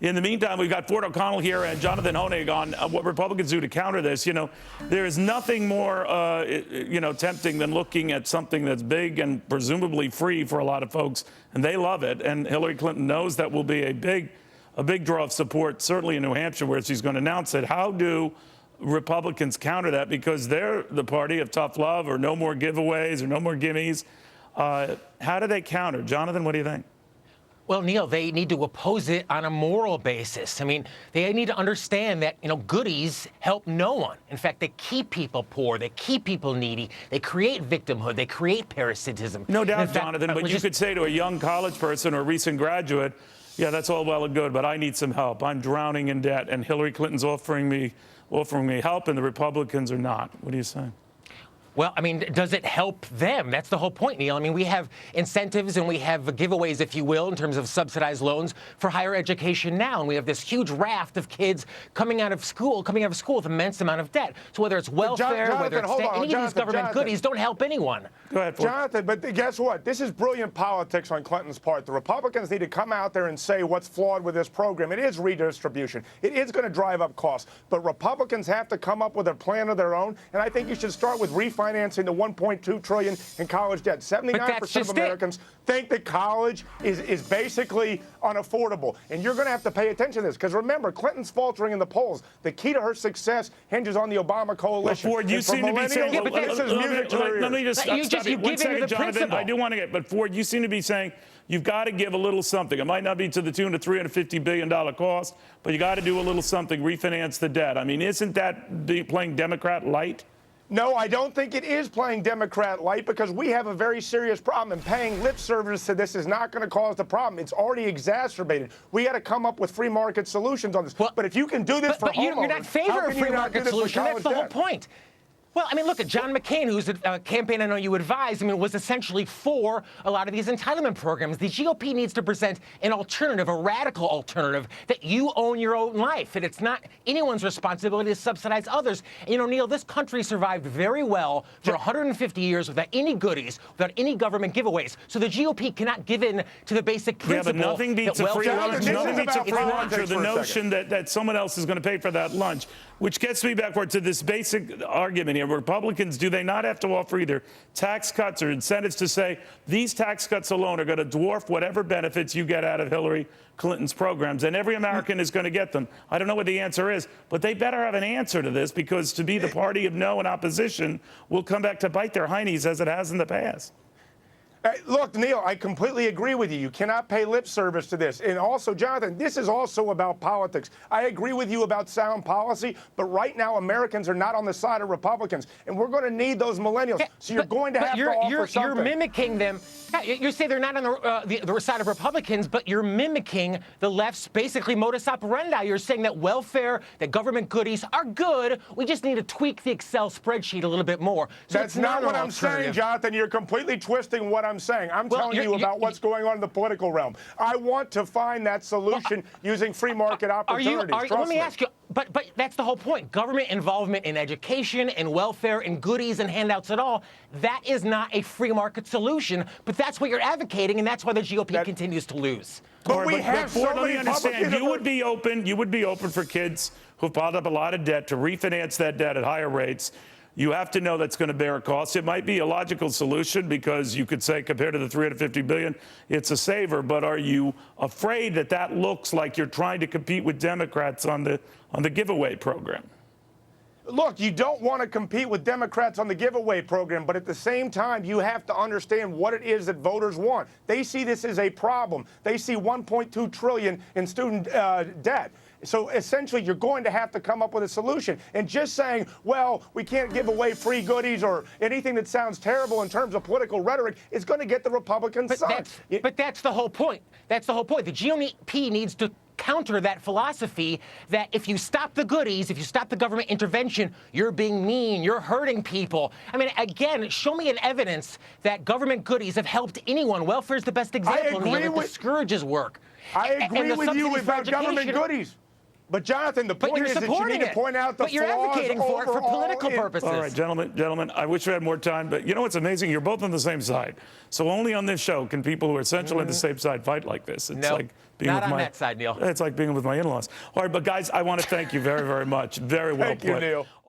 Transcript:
In the meantime, we've got Ford O'Connell here and Jonathan Hoenig on what Republicans do to counter this. You know, there is nothing more, tempting than looking at something that's big and presumably free for a lot of folks, and they love it. And Hillary Clinton knows that will be a big draw of support, certainly in New Hampshire, where she's going to announce it. How do Republicans counter that? Because they're the party of tough love or no more giveaways or no more gimmies. How do they counter? Jonathan, what do you think? Well, Neil, they need to oppose it on a moral basis. I mean, they need to understand that, goodies help no one. In fact, they keep people poor. They keep people needy. They create victimhood. They create parasitism. No doubt, Jonathan, but you could say to a young college person or a recent graduate, yeah, that's all well and good, but I need some help. I'm drowning in debt, and Hillary Clinton's offering me help, and the Republicans are not. What do you say? Well, I mean, does it help them? That's the whole point, Neil. I mean, we have incentives and we have giveaways, if you will, in terms of subsidized loans for higher education now. And we have this huge raft of kids coming out of school with immense amount of debt. So whether it's welfare, whether it's any of these government goodies don't help anyone. Go ahead, Jonathan, but guess what? This is brilliant politics on Clinton's part. The Republicans need to come out there and say what's flawed with this program. It is redistribution. It is going to drive up costs. But Republicans have to come up with a plan of their own. And I think you should start with refinancing the $1.2 trillion in college debt. 79% of Americans think that college is basically unaffordable. And you're going to have to pay attention to this. Because remember, Clinton's faltering in the polls. The key to her success hinges on the Obama coalition. Well, Ford, you seem to be saying, let me just stop you. One second, Jonathan. I do want to get, but Ford, you seem to be saying you've got to give a little something. It might not be to the tune of $350 billion cost, but you got to do a little something, refinance the debt. I mean, isn't that playing Democrat light? No, I don't think it is playing Democrat light, because we have a very serious problem, and paying lip service to this is not going to cause the problem. It's already exacerbated. We got to come up with free market solutions on this. Well, but if you can do this for homeowners, you're not in favor of free market solution. That's the whole point. Well, I mean, look at John McCain, who's a campaign I know you advise. I mean, was essentially for a lot of these entitlement programs. The GOP needs to present an alternative, a radical alternative, that you own your own life, and it's not anyone's responsibility to subsidize others. And, Neil, this country survived very well for 150 years without any goodies, without any government giveaways. So the GOP cannot give in to the basic principle. Yeah, but nothing beats a free lunch. Nothing beats a free lunch, or the notion that someone else is going to pay for that lunch, which gets me backward to this basic argument here. Republicans, do they not have to offer either tax cuts or incentives to say these tax cuts alone are going to dwarf whatever benefits you get out of Hillary Clinton's programs, and every American is going to get them? I don't know what the answer is, but they better have an answer to this, because to be the party of no and opposition will come back to bite their heinies as it has in the past. Look, Neil, I completely agree with you. You cannot pay lip service to this. And also, Jonathan, this is also about politics. I agree with you about sound policy, but right now Americans are not on the side of Republicans, and we're going to need those millennials. Yeah, so you're going to have to offer something. You're mimicking them. You say they're not on the side of Republicans, but you're mimicking the left's basically modus operandi. You're saying that welfare, that government goodies are good. We just need to tweak the Excel spreadsheet a little bit more. So that's not what I'm saying, Jonathan. You're completely twisting what I'm saying. I'm telling you about what's going on in the political realm. I want to find that solution using free market opportunities. Let me ask you, but that's the whole point. Government involvement in education and welfare and goodies and handouts at all, that is not a free market solution, but that's what you're advocating, and that's why the GOP continues to lose. But we have Ford, let me understand. You would be open for kids who've piled up a lot of debt to refinance that debt at higher rates. You have to know that's going to bear a cost. It might be a logical solution, because you could say compared to the $350 billion, it's a saver. But are you afraid that that looks like you're trying to compete with Democrats on the giveaway program? Look, you don't want to compete with Democrats on the giveaway program, but at the same time, you have to understand what it is that voters want. They see this as a problem. They see $1.2 trillion in student debt. So essentially, you're going to have to come up with a solution. And just saying, well, we can't give away free goodies or anything that sounds terrible in terms of political rhetoric is going to get the Republicans' side. But that's the whole point. That's the whole point. The GOP needs to counter that philosophy that if you stop the goodies, if you stop the government intervention, you're being mean, you're hurting people. I mean, again, show me an evidence that government goodies have helped anyone. Welfare is the best example. It discourages work. I agree with you about government goodies. But Jonathan, the point you're is that you supporting need to it. point out the But you're flaws advocating for it for overall political in- purposes. All right, gentlemen, I wish we had more time, but you know what's amazing? You're both on the same side. So only on this show can people who are essentially on the same side fight like this. It's No, like being not with on my, that side, Neil. It's like being with my in-laws. All right, but guys, I want to thank you very, very much. Very well Thank you, put. Neil.